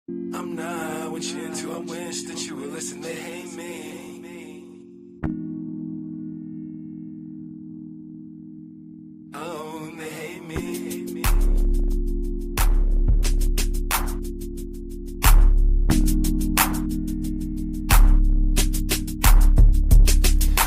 I'm not what you into. I wish that you would listen. They hate me. Oh, they hate me.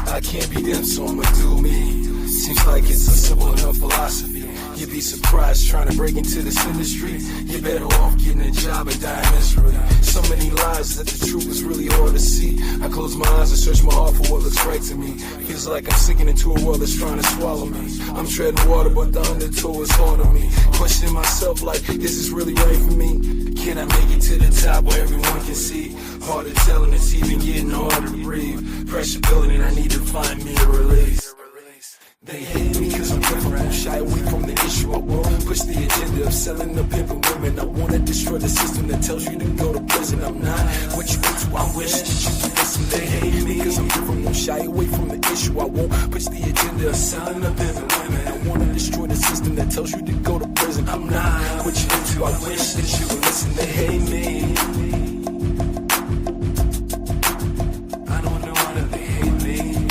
I can't be them, so I'ma do me. Seems like it's a simple enough philosophy. You'd be surprised trying to break into this industry. You're better off getting a job and dying miserably. So many lies that the truth is really hard to see. I close my eyes and search my heart for what looks right to me. Feels like I'm sinking into a world that's trying to swallow me. I'm treading water, but the undertow is hard on me. Questioning myself like, is this really right for me? Can I make it to the top where everyone can see? Hard to tell and it's even getting harder to breathe. Pressure building and I need to find me a release. They hate me cause I'm different, shy away from the issue. I won't push the agenda of selling the pimping women. I wanna destroy the system that tells you to go to prison. I'm not what you into, I wish that you could listen. They hate me cause I'm different, won't shy away from the issue. I won't push the agenda of selling the pimping women. I wanna destroy the system that tells you to go to prison. I'm not what you into, I wish that you would listen. They hate me. I don't know why they hate me.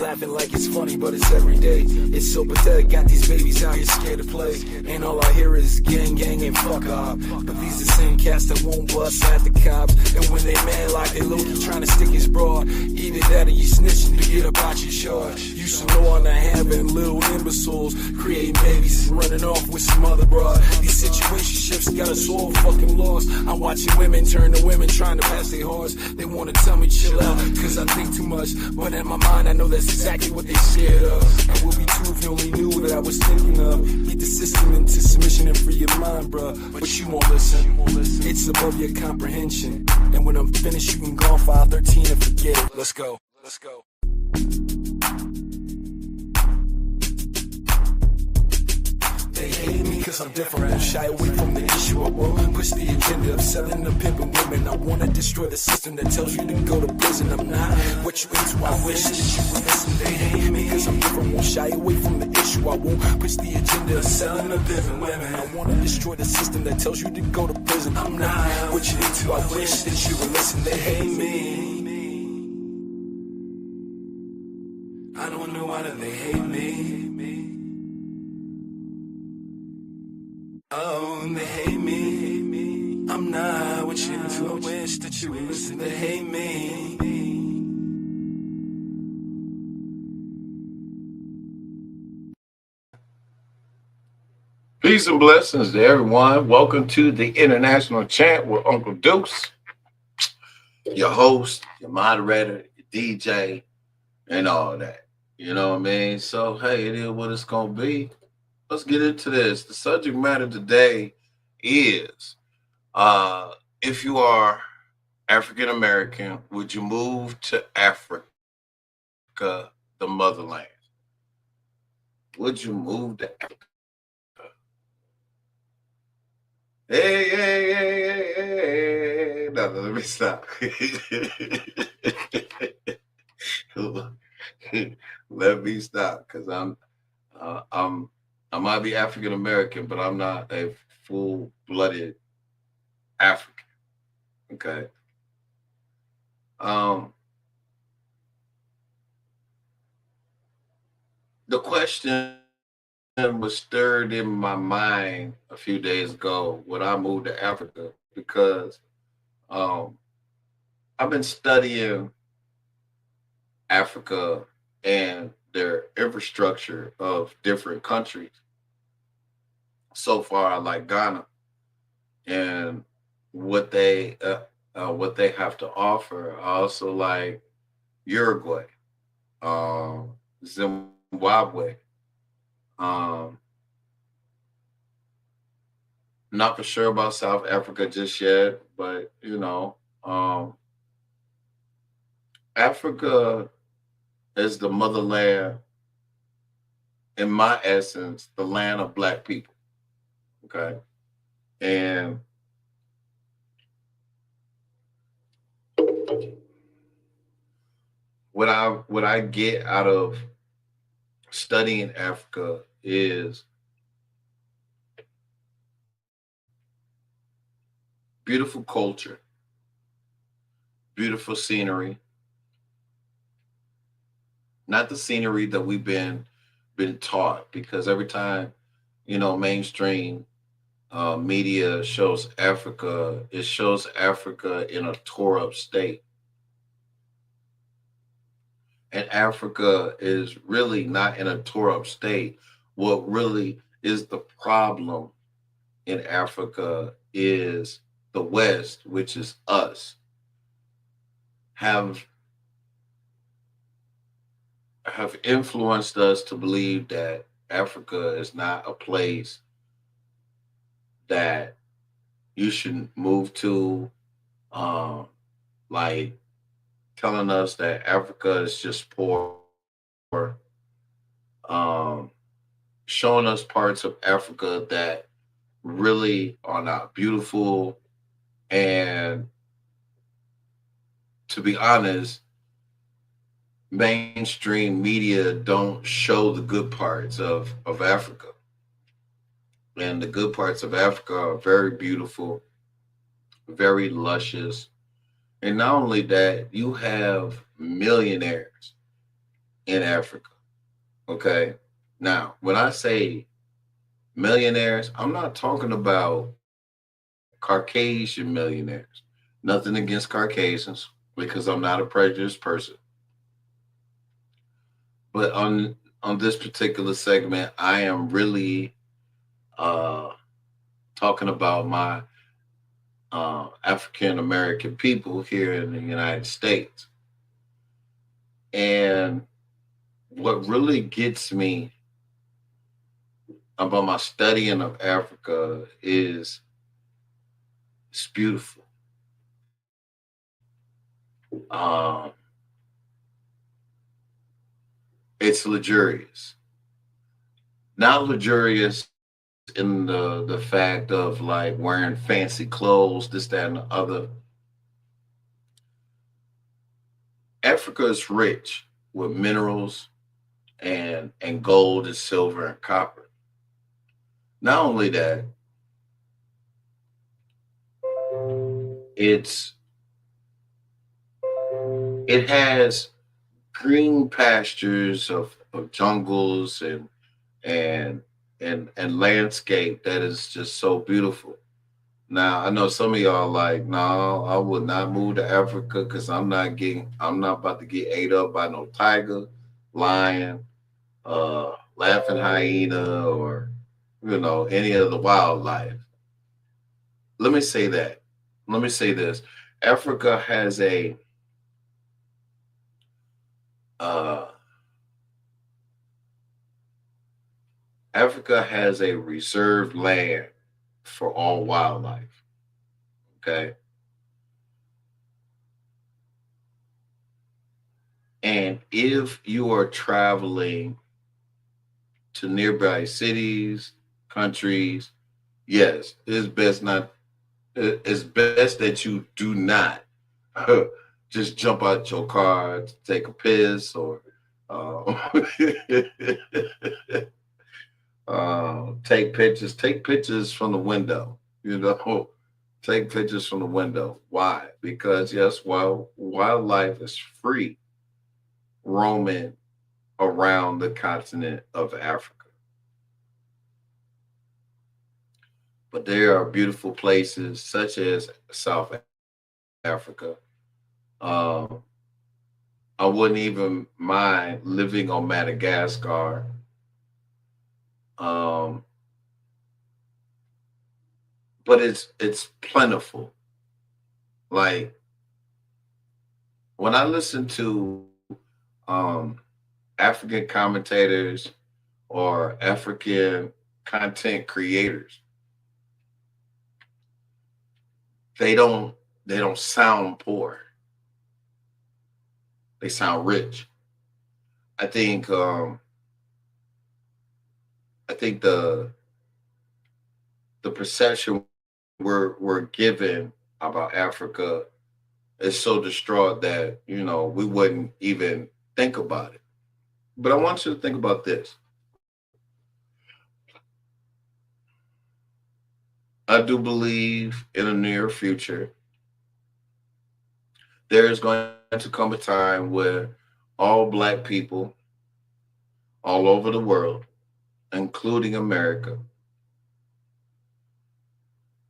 Laughing like it's funny, but it's every day. It's so pathetic, got these babies out here scared to play. And all I hear is gang, gang, and fuck off. But these the same cats that won't bust at the cops. And when they mad like they low-key trying to stick his broad, either that or you snitching to get up out your charge. Used to know on the having little imbeciles, creating babies and running off with some other broad. These situationships got us all fucking lost. I'm watching women turn to women trying to pass their hearts. They wanna tell me chill out, cause I think too much. But in my mind I know that's exactly what they scared of. I would be too if you only knew what I was thinking of. Beat the system into submission and free your mind, bruh. But you won't listen. It's above your comprehension. And when I'm finished, you can go on file 13 and forget it. Let's go. Let's go. They hate me cause I'm different, won't shy away from the issue. I won't push the agenda of selling the pimping women. I wanna destroy the system that tells you to go to prison. I'm not what you into, I wish that you would listen. They hate me cause I'm different, won't shy away from the issue. I won't push the agenda of selling the pimping women. I wanna destroy the system that tells you to go to prison. I'm not what you into, I wish that you would listen. They hate me. I don't know why they hate me. Oh, they hate me. I'm not what you into. I wish that you would listen. They hate me. Peace and blessings to everyone. Welcome to the International Chant with Uncle Deuce, your host, your moderator, your DJ, and all that. You know what I mean? So, hey, it is what it's going to be. Let's get into this. The subject matter today is if you are African American, would you move to Africa, the motherland? Would you move to Africa? Hey. No, let me stop. Let me stop, because I might be African American, but I'm not a full-blooded African. Okay. The question was stirred in my mind a few days ago when I moved to Africa, because um, I've been studying Africa and their infrastructure of different countries. So far, I like Ghana and what they have to offer. I also like Uruguay, Zimbabwe. Um, Not for sure about South Africa just yet, but Africa is the motherland, in my essence, the land of black people. Okay. And what I get out of studying Africa is beautiful culture, beautiful scenery, not the scenery that we've been taught. Because every time, mainstream media shows Africa, it shows Africa in a tore up state. And Africa is really not in a tore up state. What really is the problem in Africa is the West, which is us, have have influenced us to believe that Africa is not a place that you should move to. Um, like telling us that Africa is just poor, um, showing us parts of Africa that really are not beautiful. And to be honest, mainstream media don't show the good parts of Africa. And the good parts of Africa are very beautiful, very luscious. And not only that, you have millionaires in Africa. Okay. Now, when I say millionaires, I'm not talking about Caucasian millionaires. Nothing against Caucasians because I'm not a prejudiced person. But on this particular segment, I am really uh talking about my African American people here in the United States. And what really gets me about my studying of Africa is it's beautiful. Um, it's luxurious. Not luxurious in the fact of like wearing fancy clothes, this, that, and the other. Africa is rich with minerals and gold and silver and copper. Not only that, it's it has green pastures of jungles and and landscape that is just so beautiful. Now I know some of y'all like, no, I would not move to Africa because I'm not about to get ate up by no tiger, lion, laughing hyena, or any of the wildlife. Let me say that. Let me say this. Africa has a uh, Africa has a reserved land for all wildlife. Okay, and if you are traveling to nearby cities, countries, yes, it's best that you do not just jump out your car to take a piss or uh, take pictures. Take pictures from the window. Take pictures from the window. Why? Because yes, while wildlife is free roaming around the continent of Africa, but there are beautiful places such as South Africa. Um, I wouldn't even mind living on Madagascar. Um, but it's plentiful. Like when I listen to um, African commentators or African content creators, they don't they don't sound poor. They sound rich. I think I think the perception we're given about Africa is so distraught that, we wouldn't even think about it. But I want you to think about this. I do believe in a near future, there is going to come a time where all Black people all over the world, including America,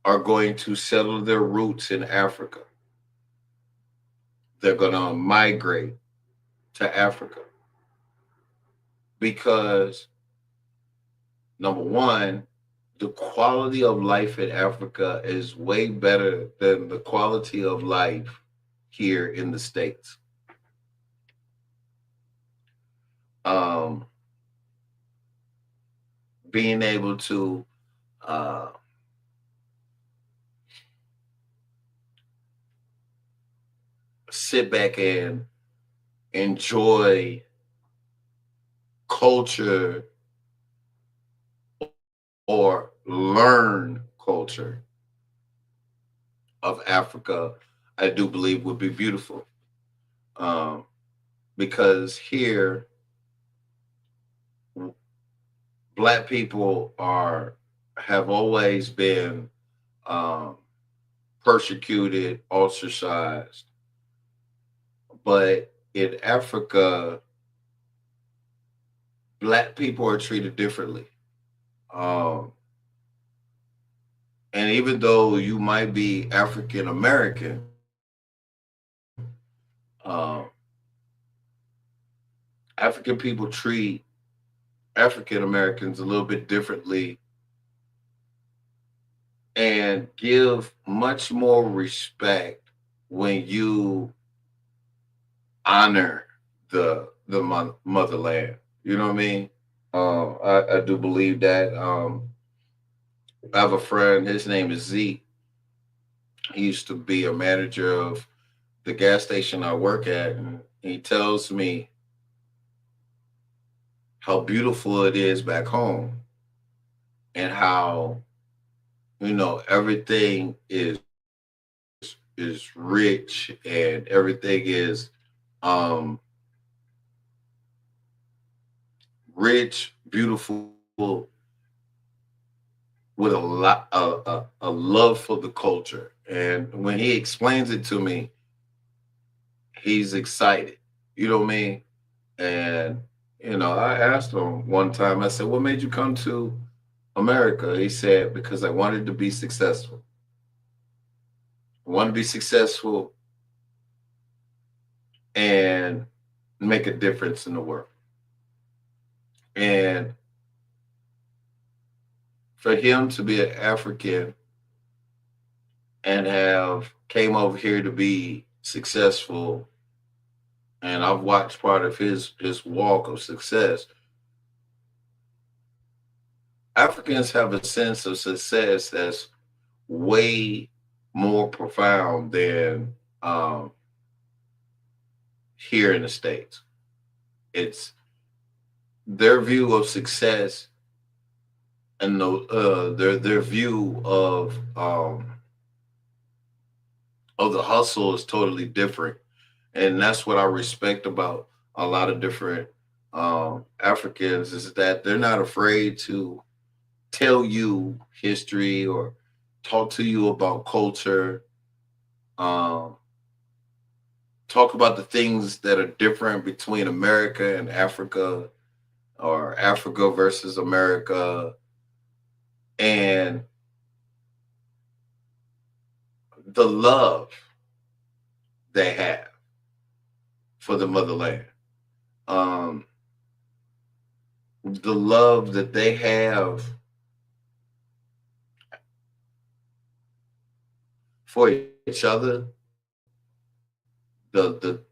are going to settle their roots in Africa. They're going to migrate to Africa because, number one, the quality of life in Africa is way better than the quality of life here in the States. Um, Being able to uh, sit back and enjoy culture or learn culture of Africa, I do believe would be beautiful. Um, because here, Black people have always been um, persecuted, ostracized, but in Africa, Black people are treated differently. Um, and even though you might be African American, um, African people treat African Americans a little bit differently and give much more respect when you honor the motherland. You know what I mean? I do believe that. I have a friend. His name is Z. He used to be a manager of the gas station I work at. And he tells me how beautiful it is back home and how everything is rich and everything is um rich, beautiful, with a love for the culture. And when he explains it to me, he's excited. You know what I mean? And I asked him one time, I said, "What made you come to America?" He said, "Because I wanted to be successful. I want to be successful and make a difference in the world." And for him to be an African and have came over here to be successful, and I've watched part of his walk of success. Africans have a sense of success that's way more profound than here in the States. It's their view of success and their view of the hustle is totally different. And that's what I respect about a lot of different Africans, is that they're not afraid to tell you history or talk to you about culture, um, talk about the things that are different between America and Africa, or Africa versus America, and the love they have for the motherland. Um, the love that they have for each other, the the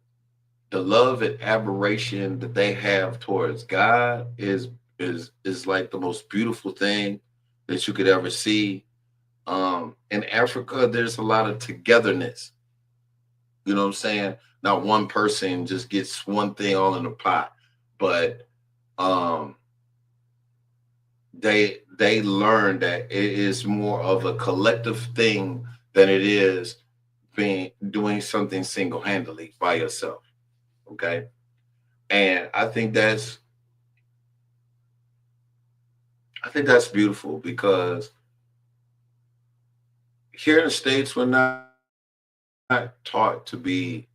the love and admiration that they have towards God is like the most beautiful thing that you could ever see. In Africa, there's a lot of togetherness. You know what I'm saying? Not one person just gets one thing all in the pot, but um, they learn that it is more of a collective thing than it is being doing something single-handedly by yourself. Okay. And I think that's beautiful because here in the States we're not taught to be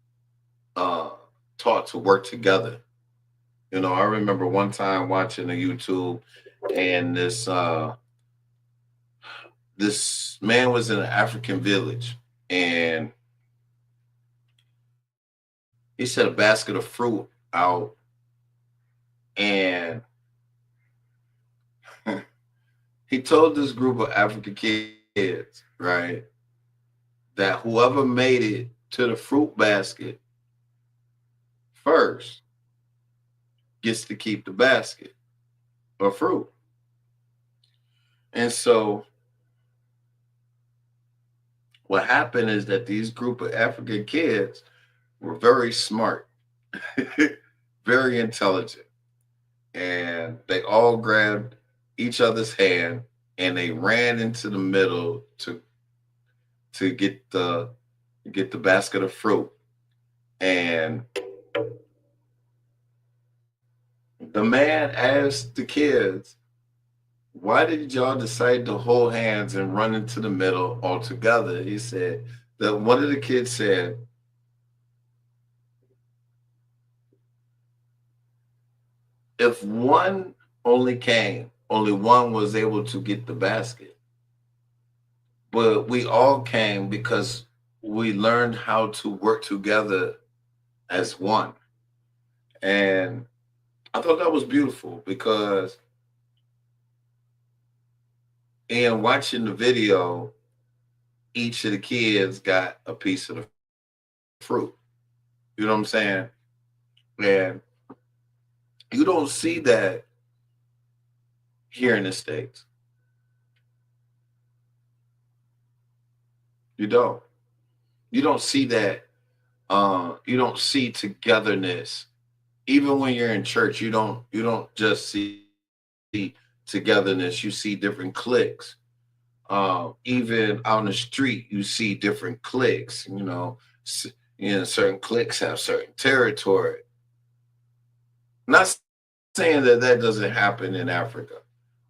uh taught to work together. I remember one time watching a YouTube, and this man was in an African village, and he set a basket of fruit out, and he told this group of African kids, right, that whoever made it to the fruit basket first gets to keep the basket of fruit. And so what happened is that these group of African kids were very smart, very intelligent, and they all grabbed each other's hand and they ran into the middle to get the basket of fruit. And the man asked the kids, "Why did y'all decide to hold hands and run into the middle all together?" He said that one of the kids said, "If one only one was able to get the basket. But we all came because we learned how to work together as one." And I thought that was beautiful because in watching the video, each of the kids got a piece of the fruit. You know what I'm saying? And you don't see that here in the States. You don't. You don't see that. You don't see togetherness. Even when you're in church, you don't just see togetherness. You see different cliques. Even on the street, you see different cliques. Certain cliques have certain territory. Not saying that that doesn't happen in Africa.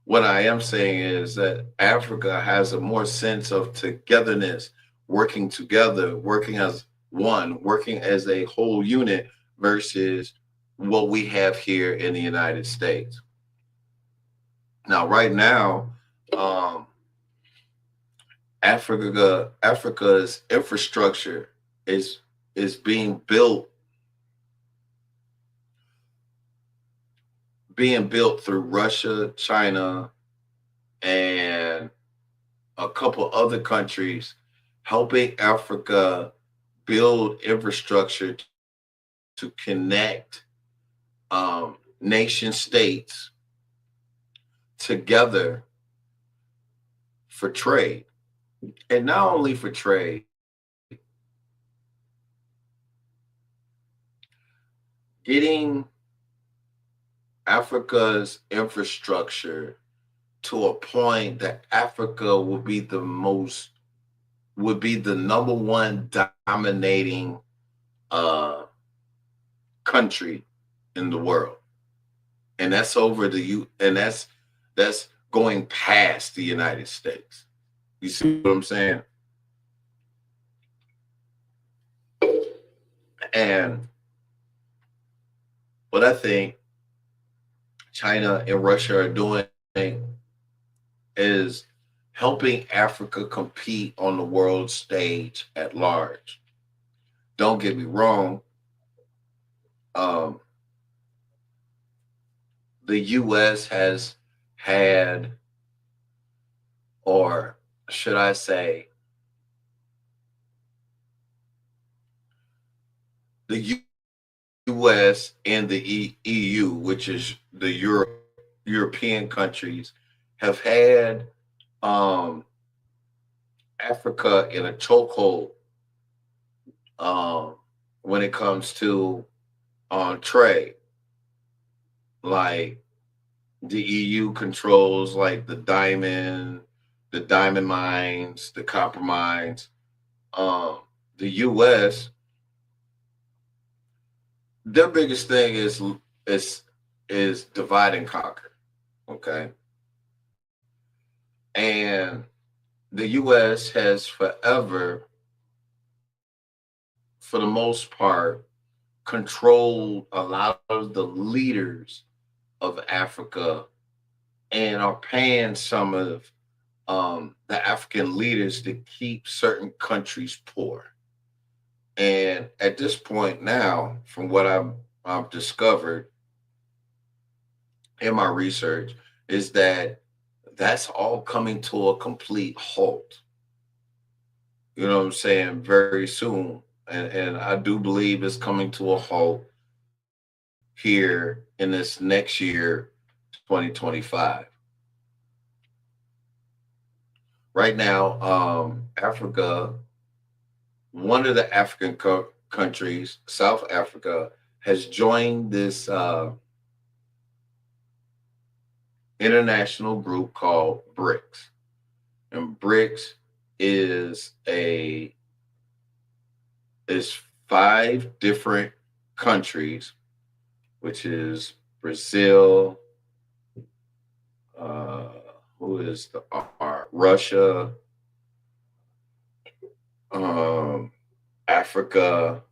What I am saying is that Africa has a more sense of togetherness, working together, working as one, working as a whole unit versus what we have here in the United States. Now, right now, um, Africa's infrastructure is is being built through Russia, China, and a couple other countries, helping Africa build infrastructure to connect nation states together for trade. And not only for trade, getting Africa's infrastructure to a point that Africa would be the number one dominating uh country in the world. And that's over the U and that's going past the United States. You see what I'm saying? And what I think China and Russia are doing is helping Africa compete on the world stage at large. Don't get me wrong, um, the US has had, or should I say, the US and the EU, which is the European countries, have had um, Africa in a chokehold um, when it comes to trade. Like the EU controls like the diamond mines, the copper mines. Um, the U.S., their biggest thing is is divide and conquer. Okay, and the U.S. has forever, for the most part, controlled a lot of the leaders of Africa and are paying some of the African leaders to keep certain countries poor. And at this point now, from what I've discovered in my research, is that that's all coming to a complete halt. You know what I'm saying? Very soon. And I do believe it's coming to a halt here in this next year, 2025. Right now, Africa, one of the African countries, South Africa, has joined this international group called BRICS. And BRICS is a is five different countries, which is Brazil, uh, who is the R? Russia, um, Africa.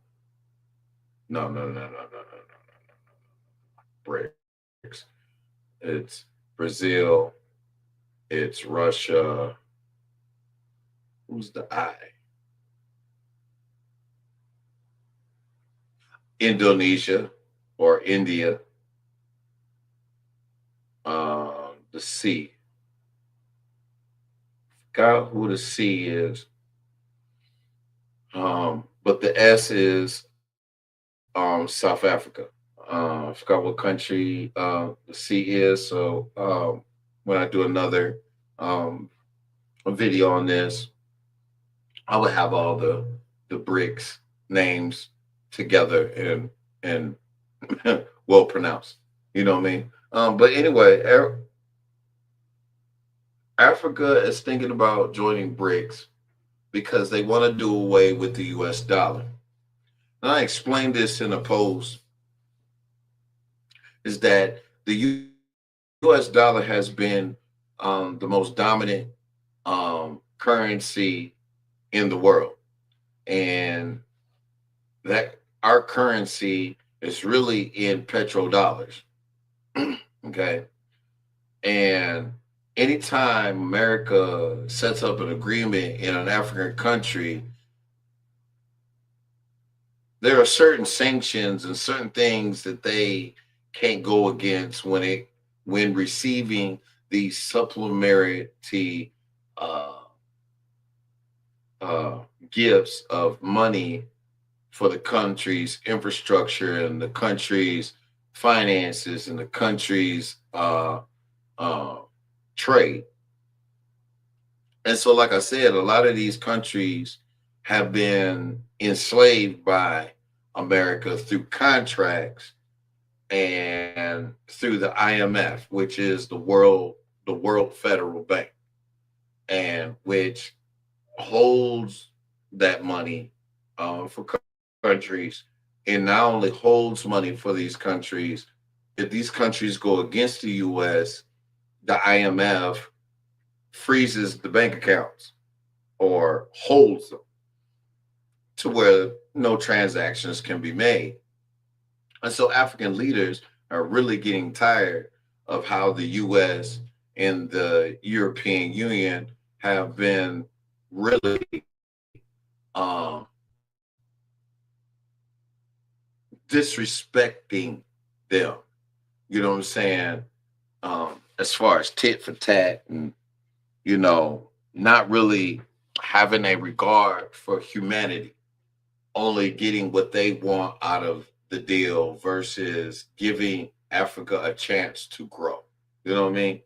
No, no, no, no, no, no, no, no. BRICS. It's Brazil. It's Russia. Who's the I? Indonesia or India. The C. Forgot who the C is. But the S is South Africa. I forgot what country the C is. So when I do another um, a video on this, I would have all the BRICS names together and well pronounced. You know what I mean? But anyway, Africa is thinking about joining BRICS because they want to do away with the U.S. dollar. And I explained this in a post. Is that the U.S. dollar has been the most dominant currency in the world, and that our currency is really in petrodollars. Okay, and anytime America sets up an agreement in an African country, there are certain sanctions and certain things that they can't go against when receiving these supplementary uh, uh, gifts of money for the country's infrastructure and the country's finances and the country's uh, trade. And so, like I said, a lot of these countries have been enslaved by America through contracts and through the IMF, which is the World Federal Bank, and which holds that money for countries, and not only holds money for these countries. If these countries go against the U.S., the IMF freezes the bank accounts or holds them to where no transactions can be made. And so African leaders are really getting tired of how the US and the European Union have been really um, disrespecting them. You know what I'm saying? As far as tit for tat and, not really having a regard for humanity, only getting what they want out of the deal versus giving Africa a chance to grow. You know what I mean?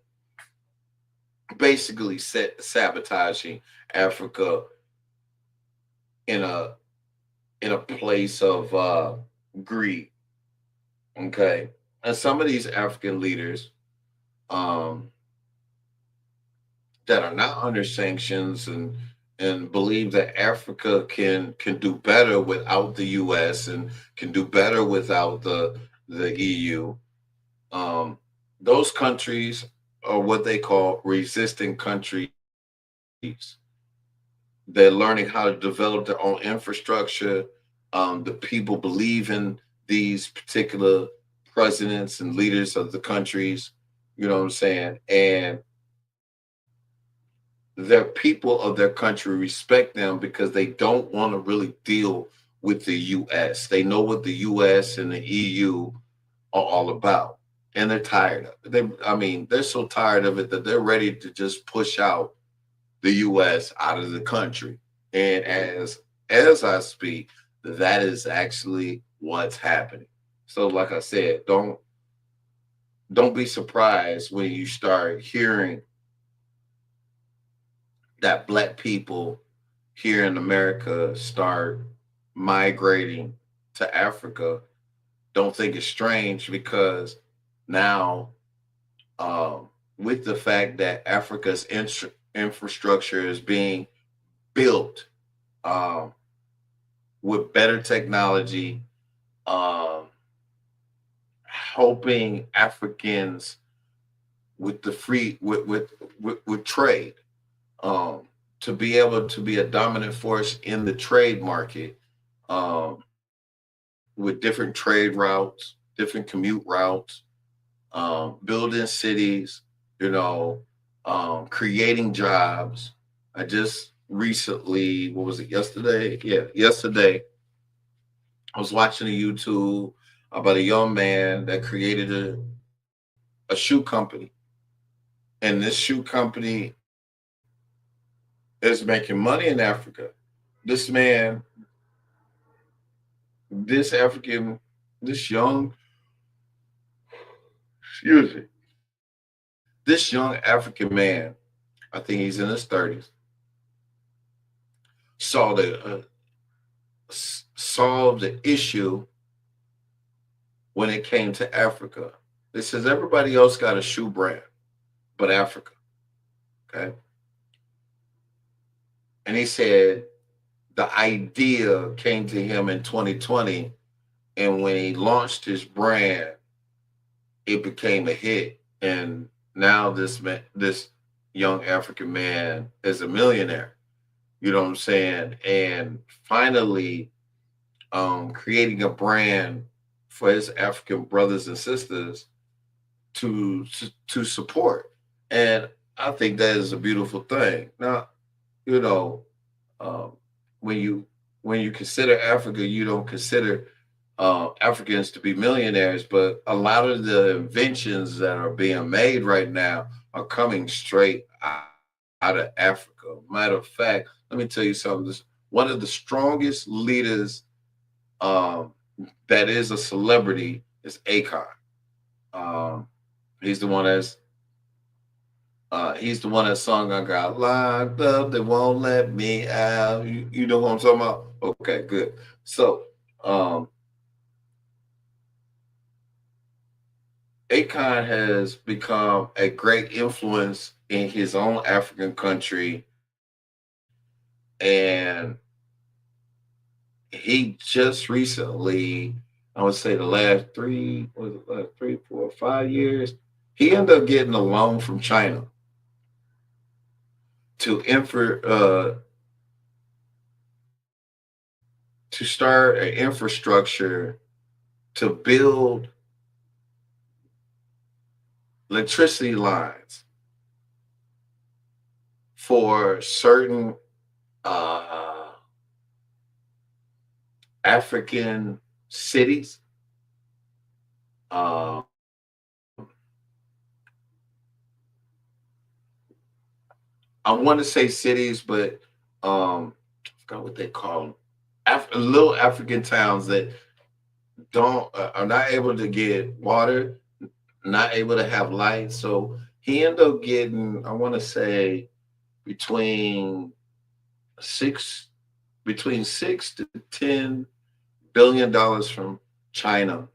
Basically, sabotaging Africa in a place of greed. Okay, and some of these African leaders um, that are not under sanctions and and believe that Africa can do better without the U.S. and can do better without the EU. Um, those countries are what they call resistant countries. They're learning how to develop their own infrastructure. The people believe in these particular presidents and leaders of the countries. You know what I'm saying? And the people of their country respect them because they don't want to really deal with the US. They know what the US and the EU are all about. And they're tired of it. They're so tired of it that they're ready to just push out the US out of the country. And as I speak, that is actually what's happening. So like I said, don't be surprised when you start hearing that black people here in America start migrating to Africa. Don't think it's strange because now, with the fact that Africa's infrastructure is being built um, with better technology, um, helping Africans with the free with trade, um, to be able to be a dominant force in the trade market, with different trade routes, different commute routes, building cities, creating jobs. I just recently, what was it, yesterday? Yeah, yesterday, I was watching a YouTube about a young man that created a shoe company. And this shoe company is making money in Africa. This man, this African, this young, excuse me, this young African man, I think he's in his 30s, saw solved the issue when it came to Africa. It says everybody else got a shoe brand, but Africa. Okay. And he said the idea came to him in 2020. And when he launched his brand, it became a hit. And now this young African man is a millionaire. You know what I'm saying? And finally, creating a brand for his African brothers and sisters to support. And I think that is a beautiful thing. Now, you know, um, when you consider Africa, you don't consider Africans to be millionaires, but a lot of the inventions that are being made right now are coming straight out of Africa. Matter of fact, let me tell you something. One of the strongest leaders um, that is a celebrity is Akon. Um, he's the one that's he's the one that sung "I Got Locked Up, They Won't Let Me Out." You know what I'm talking about? Okay, good. So um, Akon has become a great influence in his own African country, and he just recently, I would say the last three, was it last 3, 4, 5 years, he ended up getting a loan from China to to start an infrastructure to build electricity lines for certain uh, African cities. Um, I want to say cities, but I forgot what they call them. Little African towns that don't are not able to get water, not able to have light. So he ended up getting, I want to say, between six $6 to $10 billion from China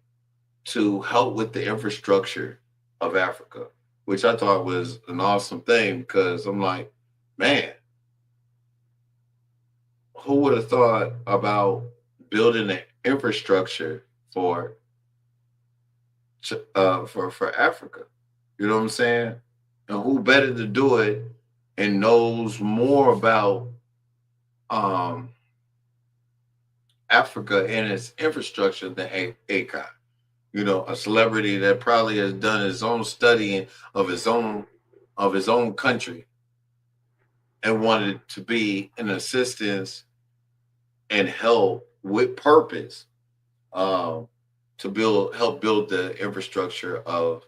to help with the infrastructure of Africa, which I thought was an awesome thing because I'm like, man, who would have thought about building an infrastructure for for Africa? You know what I'm saying? And who better to do it and knows more about um, Africa and its infrastructure than Akon? You know, a celebrity that probably has done his own studying of his own country and wanted to be an assistance and help with purpose um, to help build the infrastructure of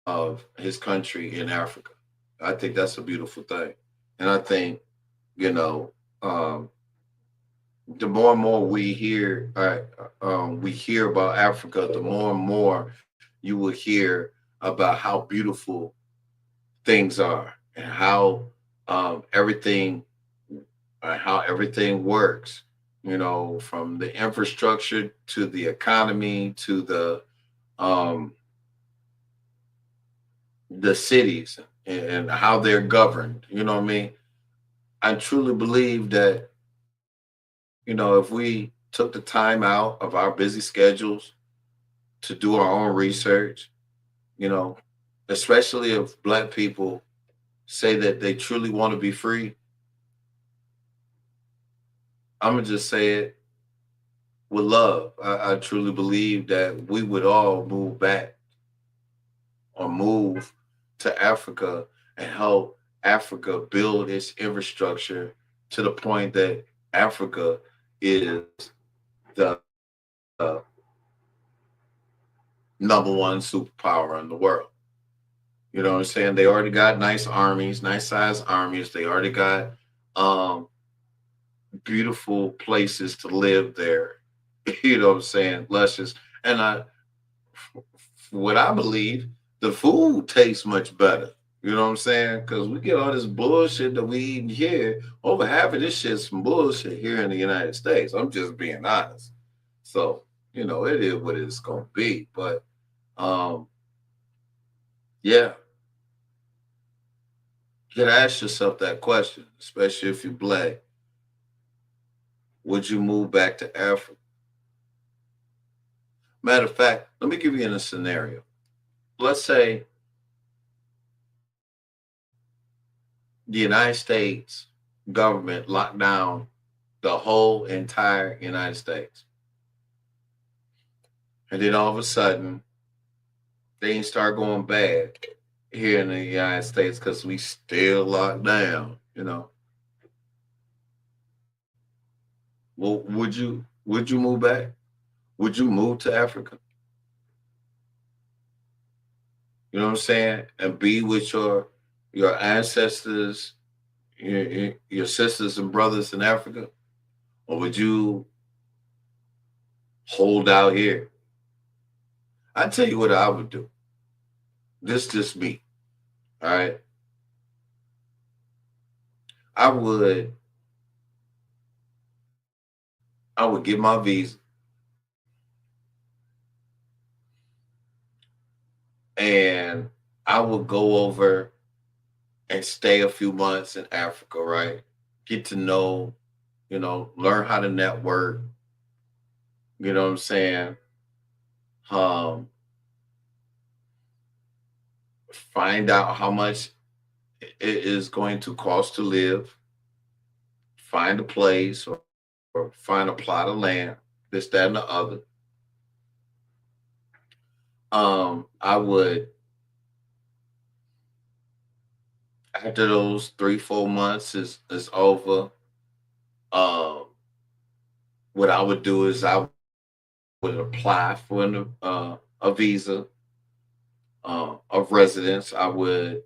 of his country in Africa. I think that's a beautiful thing, and I think you know um, the more and more we hear about Africa, the more and more you will hear about how beautiful things are and everything how everything works. You know, from the infrastructure to the economy to um, the cities and how they're governed. You know what I mean? I truly believe that if we took the time out of our busy schedules to do our own research, you know, especially if Black people say that they truly want to be free, I'm gonna just say it with love. I truly believe that we would all move back or move to Africa and help Africa build its infrastructure to the point that Africa is the number one superpower in the world. You know what I'm saying? They already got nice armies, nice sized armies. They already got um, beautiful places to live there. You know what I'm saying? Luscious. And what I believe, the food tastes much better. You know what I'm saying? Because we get all this bullshit that we eat here. Over half of this shit's some bullshit here in the United States. I'm just being honest. So, it is what it's going to be. But um, yeah, you got to ask yourself that question, especially if you're Black. Would you move back to Africa? Matter of fact, let me give you a scenario. Let's say the United States government locked down the whole entire United States. And then all of a sudden, things start going bad here in the United States because we still locked down. Well, would you move back? Would you move to Africa? You know what I'm saying? And be with your ancestors, your sisters and brothers in Africa? Or would you hold out here? I tell you what I would do. This just me. All right. I would I would get my visa and I would go over and stay a few months in Africa, right? Get to know, learn how to network, you know what I'm saying? Um, find out how much it is going to cost to live, find a place or find a plot of land, this, that, and the other. I would, after those 3, 4 months is over, um, what I would do is I would apply for a visa of residence. I would,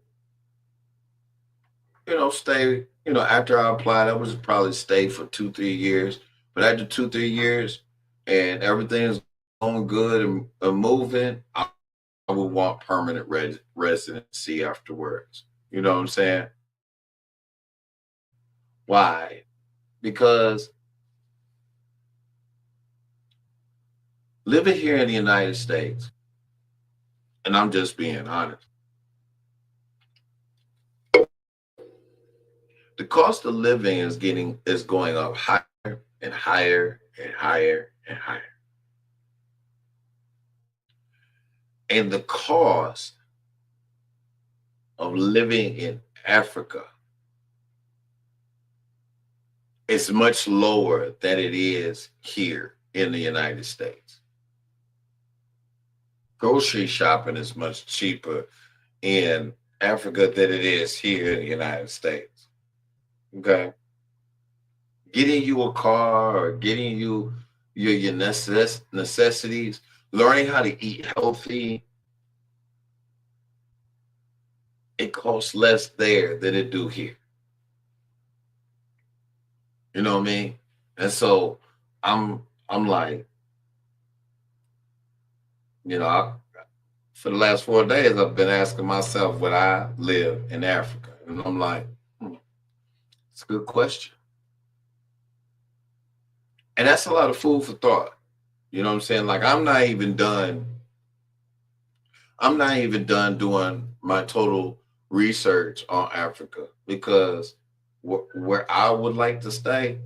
stay, after I applied, I would probably stay for 2, 3 years. But after 2, 3 years and everything's going good and moving, I would want permanent residency afterwards. You know what I'm saying? Why? Because living here in the United States, and I'm just being honest, The cost of living is going up higher and higher and higher and higher. And the cost of living in Africa is much lower than it is here in the United States. Grocery shopping is much cheaper in Africa than it is here in the United States. Okay. Getting you a car or getting you your necessities, learning how to eat healthy, it costs less there than it do here. You know what I mean? And so I'm like, you know, for the last 4 days, I've been asking myself, would I live in Africa? And I'm like, it's a good question. And that's a lot of food for thought. You know what I'm saying? Like I'm not even done. I'm not even done doing my total research on Africa because where I would like to stay,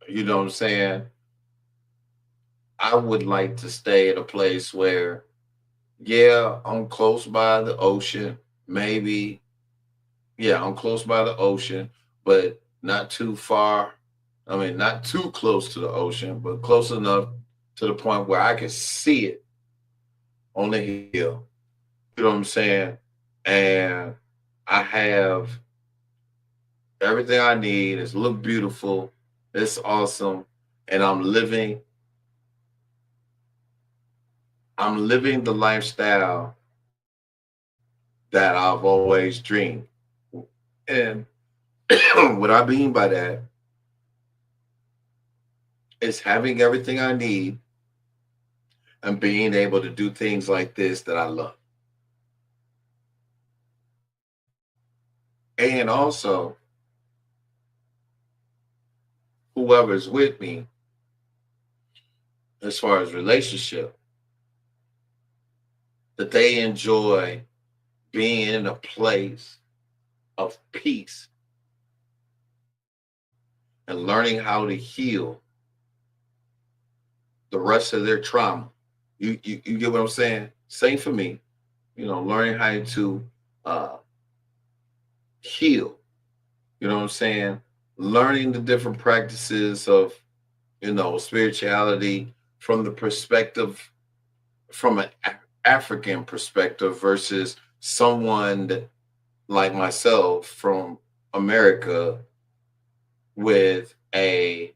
you know what I'm saying? I would like to stay at a place where, yeah, I'm close by the ocean. Maybe, yeah, I'm close by the ocean, but not too far. I mean, not too close to the ocean, but close enough to the point where I can see it on the hill. You know what I'm saying? And I have everything I need. It's look beautiful. It's awesome. And I'm living the lifestyle that I've always dreamed. And what I mean by that is having everything I need and being able to do things like this that I love. And also, whoever's with me, as far as relationship, that they enjoy being in a place of peace and learning how to heal the rest of their trauma. You get what I'm saying? Same for me. You know, learning how to uh, heal. You know what I'm saying? Learning the different practices of, spirituality from the perspective, from an African perspective versus someone like myself from America with a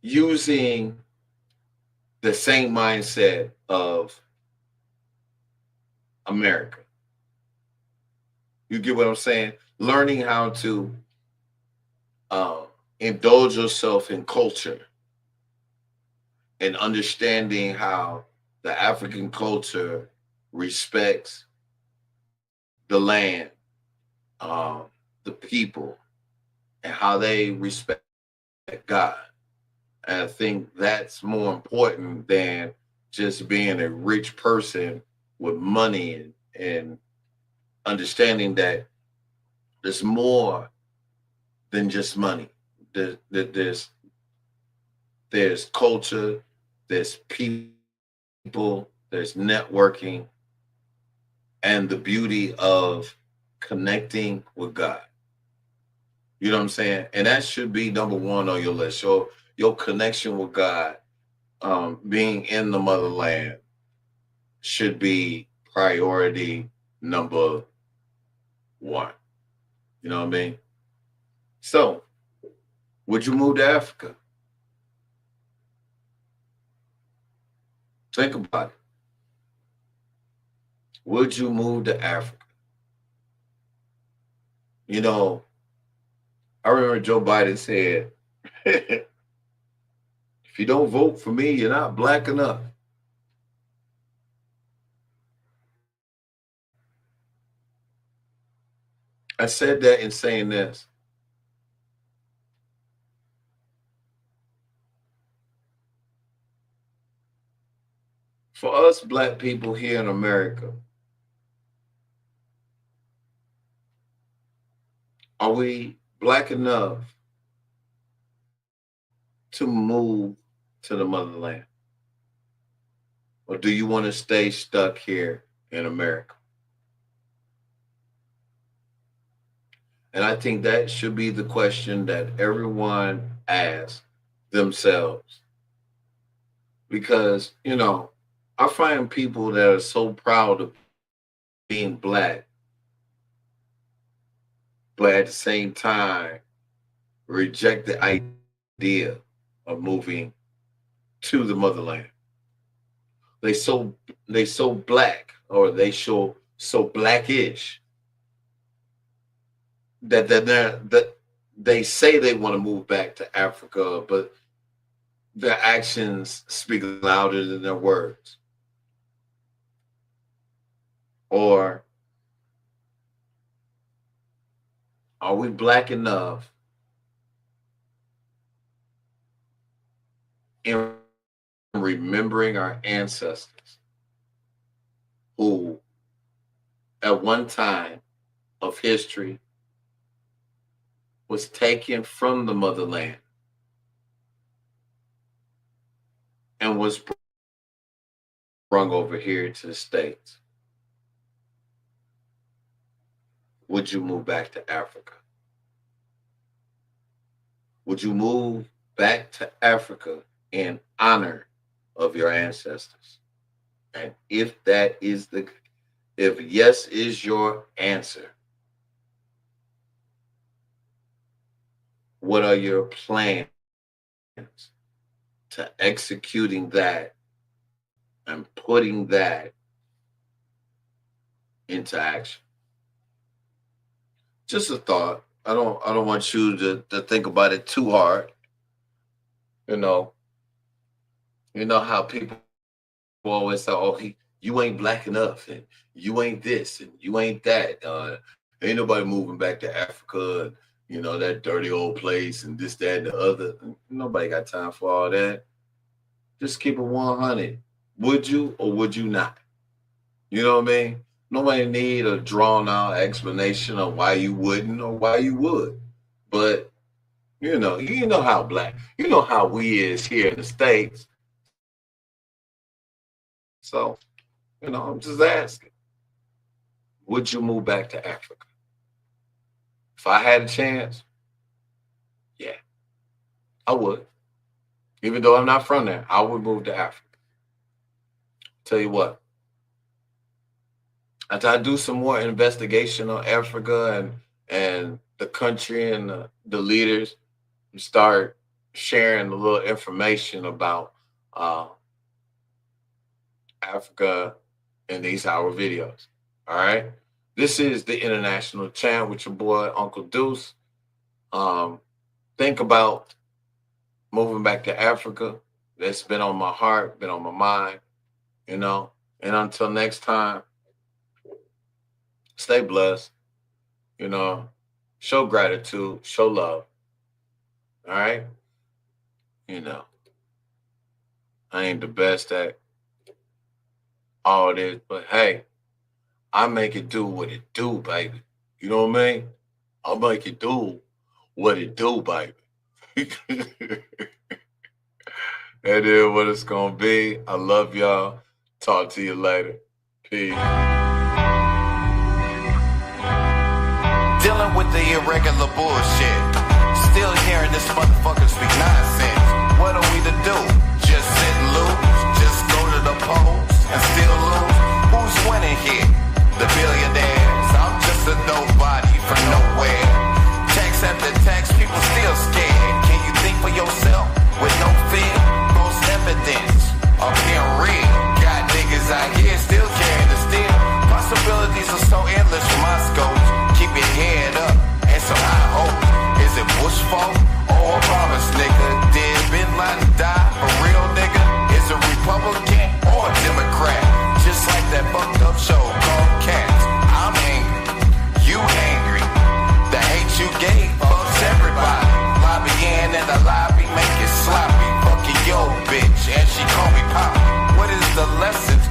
using the same mindset of America. You get what I'm saying? Learning how to uh, indulge yourself in culture and understanding how the African culture respects the land, um, the people, and how they respect God. And I think that's more important than just being a rich person with money and understanding that there's more than just money. There's culture, there's people, there's networking, and the beauty of connecting with God. You know what I'm saying? And that should be number one on your list. Your connection with God, being in the motherland, should be priority number one. You know what I mean? So, would you move to Africa? Think about it. Would you move to Africa? You know, I remember Joe Biden said, if you don't vote for me, you're not black enough. I said that in saying this. us black people here in America, are we black enough to move to the motherland? Or do you want to stay stuck here in America? And I think that should be the question that everyone asks themselves. Because, you know, I find people that are so proud of being black, but at the same time reject the idea of moving to the motherland. They so black, or they show so blackish that they say they want to move back to Africa, but their actions speak louder than their words. Or are we black enough in remembering our ancestors who at one time of history was taken from the motherland and was brought over here to the States? Would you move back to Africa? Would you move back to Africa in honor of your ancestors? And if yes is your answer, what are your plans to executing that and putting that into action? Just a thought. I don't want you to think about it too hard. You know how people always say, "Oh, you ain't black enough, and you ain't this, and you ain't that. Ain't nobody moving back to Africa, and, that dirty old place, and this, that, and the other." Nobody got time for all that. Just keep it 100. Would you or would you not? You know what I mean? Nobody need a drawn out explanation of why you wouldn't or why you would. But you know how black, how we is here in the States. So, I'm just asking, would you move back to Africa? If I had a chance, yeah, I would. Even though I'm not from there, I would move to Africa. Tell you what, after I do some more investigation on Africa and the country and the leaders, and start sharing a little information about Africa in these hour videos. All right. This is the International Chant with your boy, Uncle Deuce. Think about moving back to Africa. That's been on my heart, been on my mind, and until next time, stay blessed, show gratitude, show love. All right. I ain't the best at all this, but hey, I make it do what it do, baby. You know what I mean? I'll make it do what it do, baby. That is what it's gonna be. I love y'all. Talk to you later. Peace. Dealing with the irregular bullshit. Still hearing this motherfucker speak nonsense. What are we to do? Just sit and lose? Just go to the polls and still lose? Who's winning here? The billionaires. I'm just a nobody from nowhere. Tax after tax, people still scared. Can you think for yourself with no fear? False evidence appearing real. Got niggas out here still carrying the steel. Possibilities are so endless from my scope. Keep your head up and some high hope. Is it Bush fault or Obama's nigga? Did Bin Laden die for real, nigga? Is it Republican or Democrat? Just like that fucked up show called Cats. I'm angry, you angry. The hate you gave fucks everybody. Lobbying in the lobby, make it sloppy. Fucking yo bitch, and she call me Pop. What is the lessons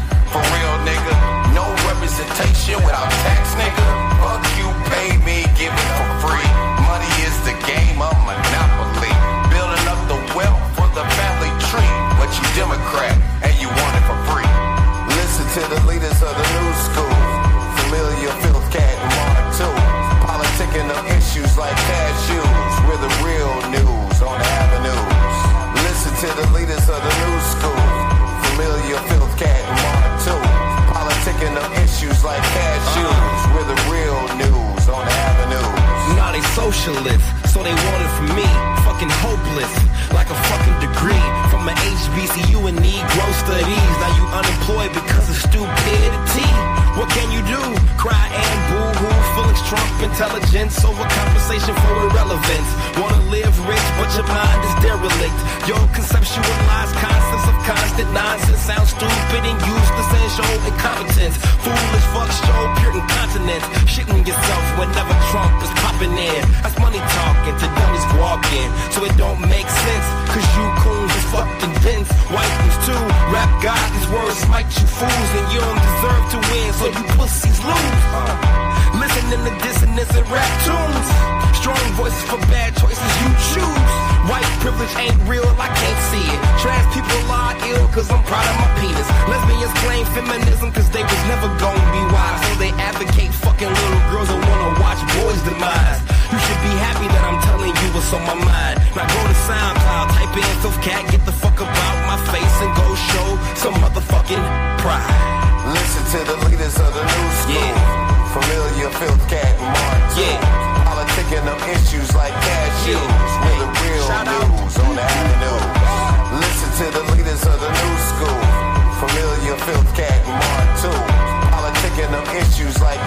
socialist. So they wanted from me, fucking hopeless, like a fucking degree from an HBCU in Negro Studies. Now you unemployed because of stupidity. What can you do? Cry and boo-hoo, feelings trump intelligence over compensation for irrelevance. Wanna live rich, but your mind is derelict. Yo, conceptualize concepts of constant nonsense. Sound stupid and useless and show incompetence. Foolish fuck show pure incontinence. Shitting yourself whenever Trump is popping in. That's money talking to dummies walking. So it don't make sense, cause you coons is fucking dense. White ones too, rap God, these words smite you fools. And you don't deserve to win, so you pussies lose. Listening to dissonance and rap tunes. Strong voices for bad choices you choose. White privilege ain't real, I can't see it. Trans people are ill, cause I'm proud of my penis. Lesbians claim feminism, cause they was never gonna be wise. So they advocate fucking little girls that wanna watch boys' demise. You should be happy that I'm telling you what's on my mind. Now go to SoundCloud, type in Filth Cat, get the fuck about my face and go show some motherfucking pride. Listen to the leaders of the new school. Yeah. Familiar Filth Cat and Mark. Yeah. Politicking them issues like cashews. With the real Shout news on the avenue. Listen to the leaders of the new school. Familiar Filth Cat and Mark too. Politicking them issues like